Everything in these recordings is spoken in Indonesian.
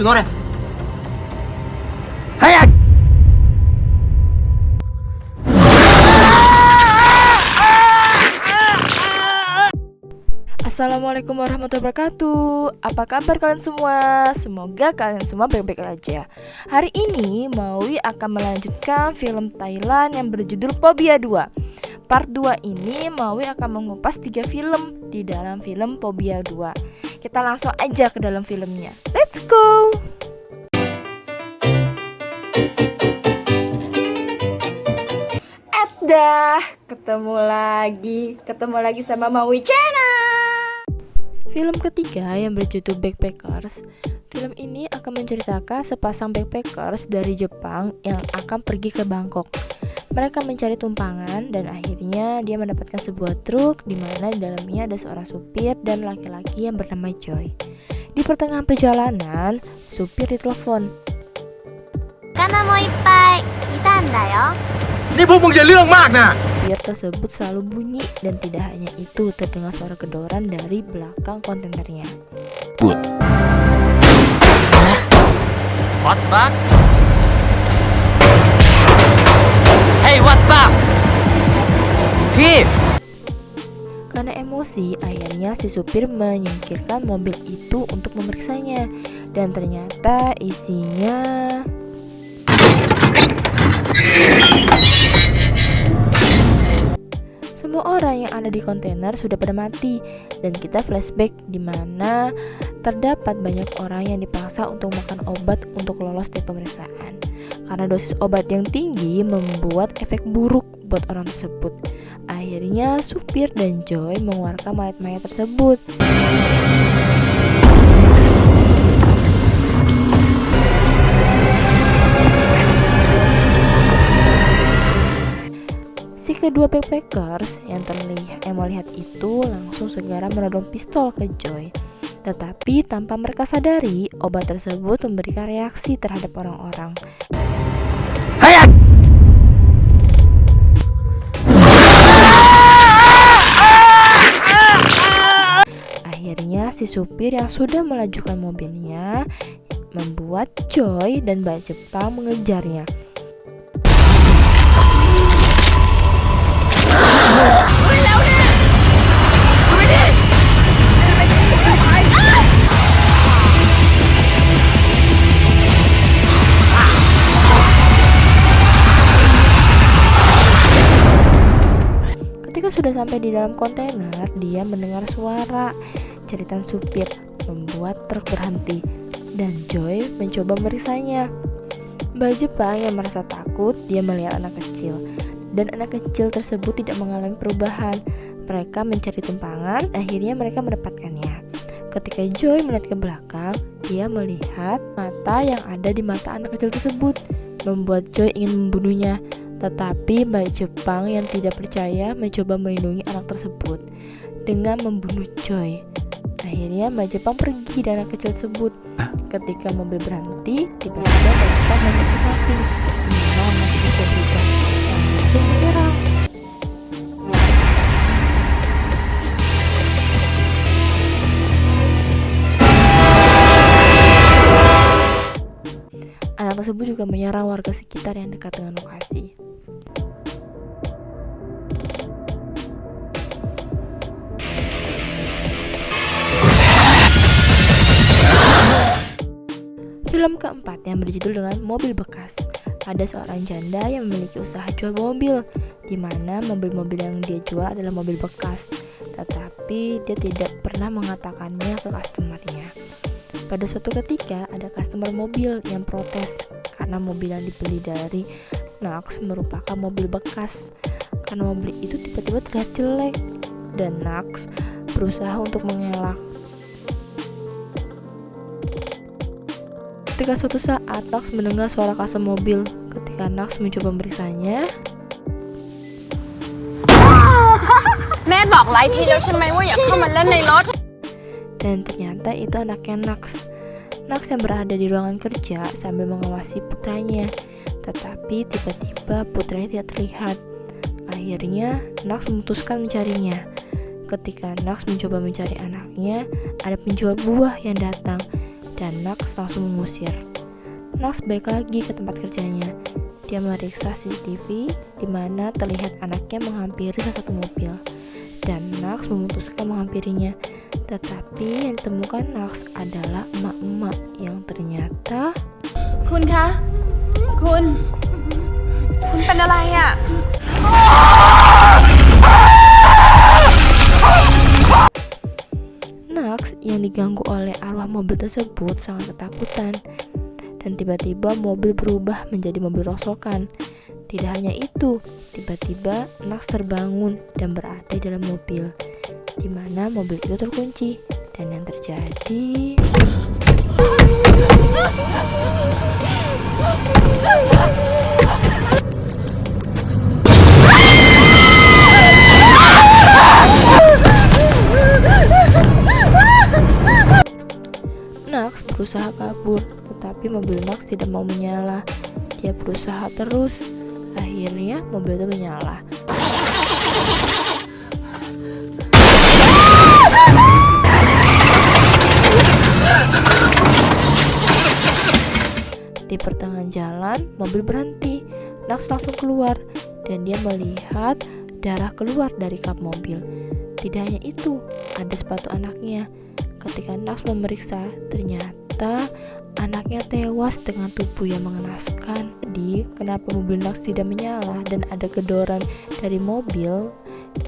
노래. 하야. Assalamualaikum warahmatullahi wabarakatuh. Apa kabar kalian semua? Semoga kalian semua baik-baik aja. Hari ini Maui akan melanjutkan film Thailand yang berjudul Phobia 2. Part 2 ini Maui akan mengupas 3 film di dalam film Phobia 2. Kita langsung aja ke dalam filmnya. Let's go. Dah, ketemu lagi sama Maui Channel. Film ketiga yang berjudul Backpackers. Film ini akan menceritakan sepasang backpackers dari Jepang yang akan pergi ke Bangkok. Mereka mencari tumpangan dan akhirnya dia mendapatkan sebuah truk di mana di dalamnya ada seorang supir dan laki-laki yang bernama Joy. Di pertengahan perjalanan, supir ditelepon. Kana mo ippai itanda yo. นี่พวกมึงอย่าเรื่องมากนะ Supir tersebut selalu bunyi dan tidak hanya itu terdengar suara gedoran dari belakang kontainernya. What's back? Hey, what's back? พี่ Karena emosi, akhirnya si supir menyingkirkan mobil itu untuk memeriksanya. Dan ternyata isinya semua orang yang ada di kontainer sudah pada mati. Dan kita flashback di mana terdapat banyak orang yang dipaksa untuk makan obat untuk lolos dari pemeriksaan. Karena dosis obat yang tinggi membuat efek buruk buat orang tersebut. Akhirnya supir dan Joy mengeluarkan mayat-mayat tersebut. Si kedua backpackers yang melihat itu langsung segera menodong pistol ke Joy. Tetapi tanpa mereka sadari, obat tersebut memberikan reaksi terhadap orang-orang. 하야. Akhirnya si supir yang sudah melajukan mobilnya membuat Joy dan Mbak Jepang mengejarnya. Ketika sudah sampai di dalam kontainer, dia mendengar suara jeritan supir membuat truk berhenti dan Joy mencoba meriksanya. Mbak Jepang yang merasa takut, dia melihat anak kecil dan anak kecil tersebut tidak mengalami perubahan. Mereka mencari tumpangan, akhirnya mereka mendapatkannya. Ketika Joy melihat ke belakang, dia melihat mata yang ada di mata anak kecil tersebut, membuat Joy ingin membunuhnya. Tetapi Mbak Jepang yang tidak percaya mencoba melindungi anak tersebut dengan membunuh Joy. Akhirnya Mbak Jepang pergi dari anak kecil tersebut. Ketika mobil berhenti, tiba-tiba Mbak Jepang melihat ke samping, di mana anak itu sudah berubah dan langsung menyerang. Anak tersebut juga menyerang warga sekitar yang dekat dengan lokasi. Film keempat yang berjudul dengan Mobil Bekas. Ada seorang janda yang memiliki usaha jual mobil, di mana mobil-mobil yang dia jual adalah mobil bekas, tetapi dia tidak pernah mengatakannya ke customernya. Pada suatu ketika ada customer mobil yang protes karena mobil yang dibeli dari Nax merupakan mobil bekas. Karena mobil itu tiba-tiba terlihat jelek dan Nax berusaha untuk mengelak. Ketika suatu saat Nax mendengar suara kasar mobil. Ketika Nax mencoba memeriksanya, แม่บอกหลายทีแล้วใช่ไหมว่าอย่าเข้ามาเล่นในรถ dan ternyata itu anaknya Nax. Nax yang berada di ruangan kerja sambil mengawasi putranya. Tetapi tiba-tiba putranya tidak terlihat. Akhirnya Nax memutuskan mencarinya. Ketika Nax mencoba mencari anaknya, ada penjual buah yang datang. dan Nax langsung mengusir. Nax balik lagi ke tempat kerjanya. Dia meriksa CCTV di mana terlihat anaknya menghampiri salah satu mobil, dan Nax memutuskan menghampirinya. Tetapi yang ditemukan Nax adalah emak-emak yang ternyata คุณคะ คุณเป็นอะไรอะ Nax yang diganggu oleh arwah mobil tersebut sangat ketakutan, dan tiba-tiba mobil berubah menjadi mobil rongsokan. Tidak hanya itu, tiba-tiba Nax terbangun dan berada di dalam mobil, di mana mobil itu terkunci, dan yang terjadi Nax berusaha kabur, tetapi mobil Nax tidak mau menyala. Dia berusaha terus. Akhirnya mobil itu menyala. Di pertengahan jalan, mobil berhenti. Nax langsung keluar, dan dia melihat darah keluar dari kap mobil. Tidak hanya itu, ada sepatu anaknya. Ketika Nax memeriksa, ternyata anaknya tewas dengan tubuh yang mengenaskan. Jadi, kenapa mobil Nax tidak menyala dan ada gedoran dari mobil?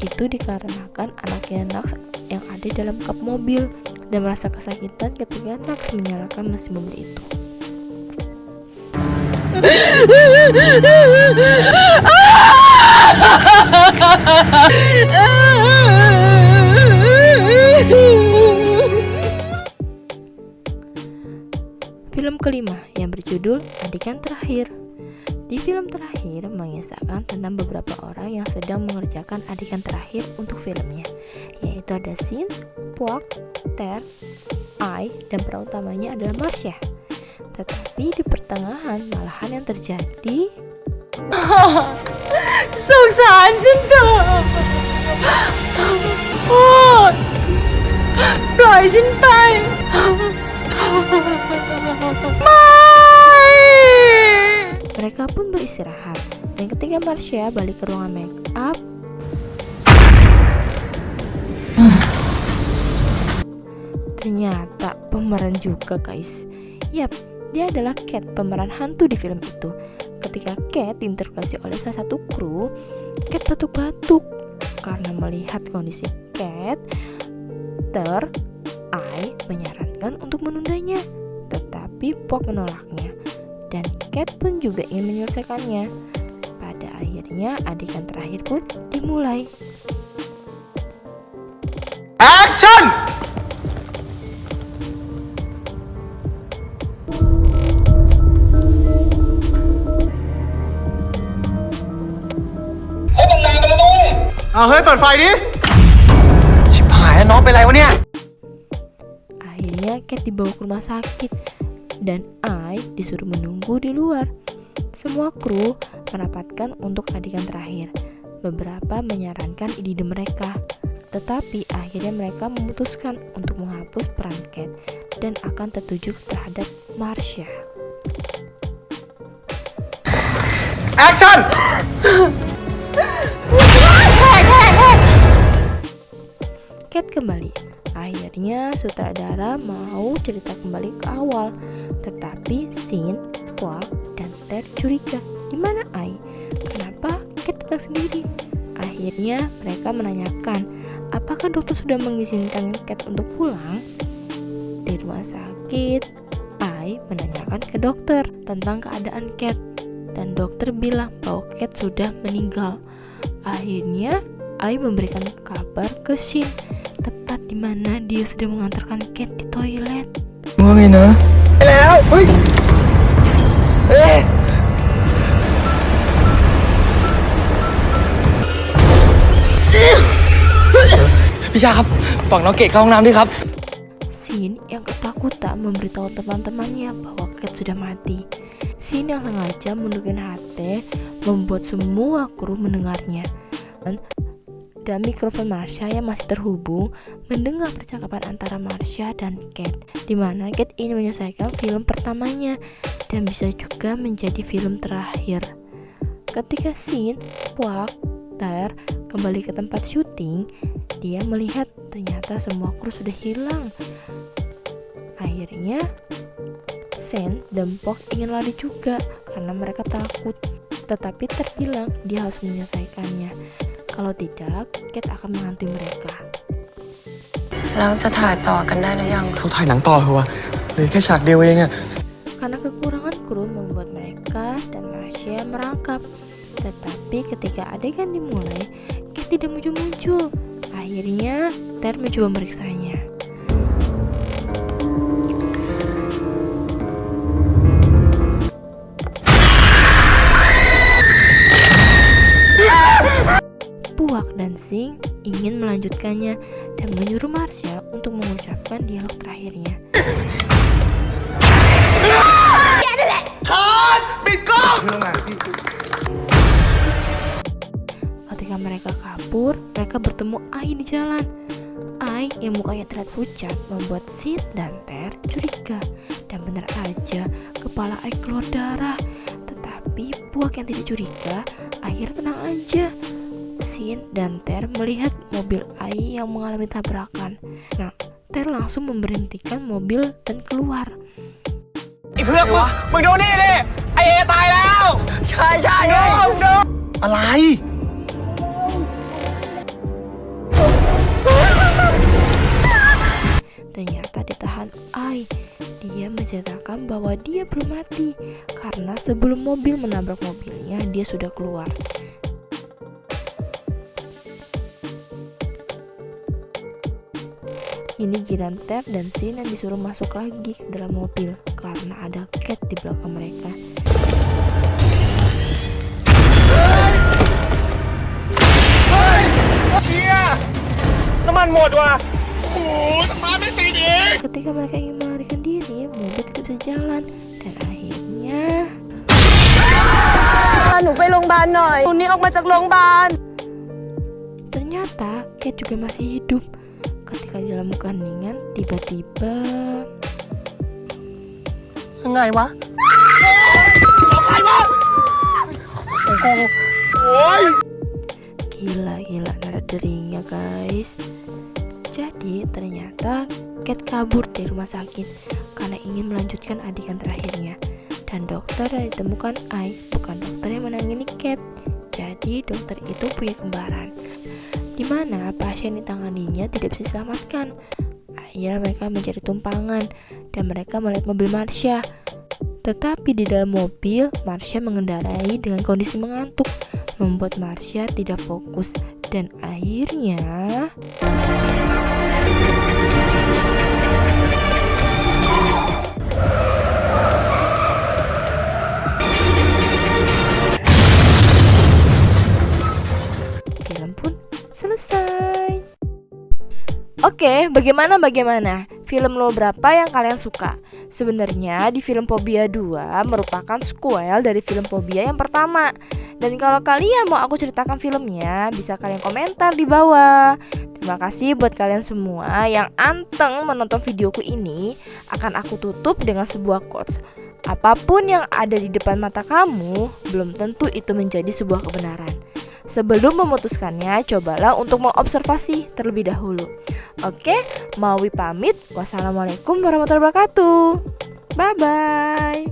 Itu dikarenakan anaknya Nax yang ada dalam kap mobil dan merasa kesakitan ketika Nax menyalakan mesin mobil itu. Film kelima yang berjudul Adegan Terakhir. Di film terakhir mengisahkan tentang beberapa orang yang sedang mengerjakan adegan terakhir untuk filmnya, yaitu ada Sin, Puak, Ter, Ai, dan peran utamanya adalah Marsha. Tetapi di pertengahan malahan yang terjadi สงสารฉันเถอะโอ้ปล่อยฉันไปไม่ mereka pun beristirahat, dan ketika Marsha balik ke ruangan make up, ternyata pemeran juga, guys. Yap, dia adalah Cat, pemeran hantu di film itu. Ketika Cat diinterogasi oleh salah satu kru, Cat batuk-batuk. Karena melihat kondisi Cat, Ai menyarankan untuk menundanya, tetapi Puak menolaknya, dan Cat pun juga ingin menyelesaikannya. Pada akhirnya adegan terakhir pun dimulai. Action! Ơi, เฮ้ย เปิดไฟดิ ชิบหายแล้วน้องเป็นไรวะเนี่ย Akhirnya Cat dibawa ke rumah sakit, dan Ai disuruh menunggu di luar. Semua kru merapatkan untuk adegan terakhir. Beberapa menyarankan ide mereka, tetapi akhirnya mereka memutuskan untuk menghapus peran Cat dan akan tertuju terhadap Marsha. Action! Cat kembali. Akhirnya sutradara mau cerita kembali ke awal, tetapi Sin, Puak, dan Ter curiga. Di mana Ai? Kenapa Cat datang sendiri? Akhirnya mereka menanyakan, apakah dokter sudah mengizinkan Cat untuk pulang? Di rumah sakit, Ai menanyakan ke dokter tentang keadaan Cat, dan dokter bilang bahwa Cat sudah meninggal. Akhirnya Ai memberikan kabar ke Sin, tepat di mana dia sedang mengantarkan Cat di toilet. ว่าไงนะไปแล้ว เฮ้ย เอ๊ะ พี่ชาครับ ฝั่งน้องเกดเข้าห้องน้ำด้วยครับ Sin yang ketakutan memberitahu teman-temannya bahwa Cat sudah mati. Sin yang sengaja menundukkan hati membuat semua kru mendengarnya. dan mikrofon Marsha yang masih terhubung mendengar percakapan antara Marsha dan Kate, di mana Kate ingin menyelesaikan film pertamanya dan bisa juga menjadi film terakhir. Ketika scene Ter kembali ke tempat syuting, dia melihat ternyata semua kru sudah hilang. Akhirnya Sen dan Pok ingin lari juga karena mereka takut, tetapi terbilang dia harus menyelesaikannya. Kalau tidak, Kate akan menghantui mereka. แล้วจะถ่ายต่อกันได้หรือยัง เขาถ่ายหนังต่อเหรอวะเหลือแค่ฉากเดียวเองอะ Karena kekurangan kru membuat mereka dan Marsha merangkap. Tetapi ketika adegan dimulai, Kate tidak muncul-muncul. Akhirnya Ter mencoba meriksanya. Puak dan Sing ingin melanjutkannya dan menyuruh Marsha untuk mengucapkan dialog terakhirnya. Ketika mereka kabur, mereka bertemu Ai di jalan. Ai yang mukanya terlihat pucat membuat Sid dan Ter curiga. Dan benar aja, kepala Ai keluar darah. Tetapi Puak yang tidak curiga akhirnya tenang aja. Sin dan Ter melihat mobil Ai yang mengalami tabrakan. Nah, Ter langsung memberhentikan mobil dan keluar. ไอ้เพื่อนมึงดูนี่ดิไอเอตายแล้วใช่ใช่ดูอะไร Ternyata ditahan Ai. Dia menceritakan bahwa dia belum mati karena sebelum mobil menabrak mobilnya dia sudah keluar. Ini giliran Ter dan Sin yang disuruh masuk lagi ke dalam mobil karena ada Kate di belakang mereka. Ketika mereka ingin melarikan diri, mobil tidak bisa jalan dan akhirnya หนูไปโรงพยาบาลหน่อยหนูหนีออกมาจากโรงพยาบาล ternyata Kate juga masih hidup. Ketika di dalam keheningan, tiba-tiba ยังไงวะอะไรวะโอ้ย gila nada deringnya guys. Jadi ternyata Kate kabur dari rumah sakit karena ingin melanjutkan adegan terakhirnya. Dan dokter yang ditemukan Ai bukan dokter yang menangani Kate. Jadi dokter itu punya kembaran, di mana pasien ditanganinya tidak bisa diselamatkan. Akhirnya mereka mencari tumpangan dan mereka melihat mobil Marsha. Tetapi di dalam mobil, Marsha mengendarai dengan kondisi mengantuk, membuat Marsha tidak fokus dan akhirnya film pun selesai. Oke, bagaimana? Film lo berapa yang kalian suka? Sebenarnya di film Phobia 2 merupakan sequel dari film Phobia yang pertama. Dan kalau kalian mau aku ceritakan filmnya, bisa kalian komentar di bawah. Terima kasih buat kalian semua yang anteng menonton videoku ini. Akan aku tutup dengan sebuah quotes. Apapun yang ada di depan mata kamu, belum tentu itu menjadi sebuah kebenaran. Sebelum memutuskannya, cobalah untuk mengobservasi terlebih dahulu. Oke, Maui pamit. Wassalamualaikum warahmatullahi wabarakatuh. Bye-bye.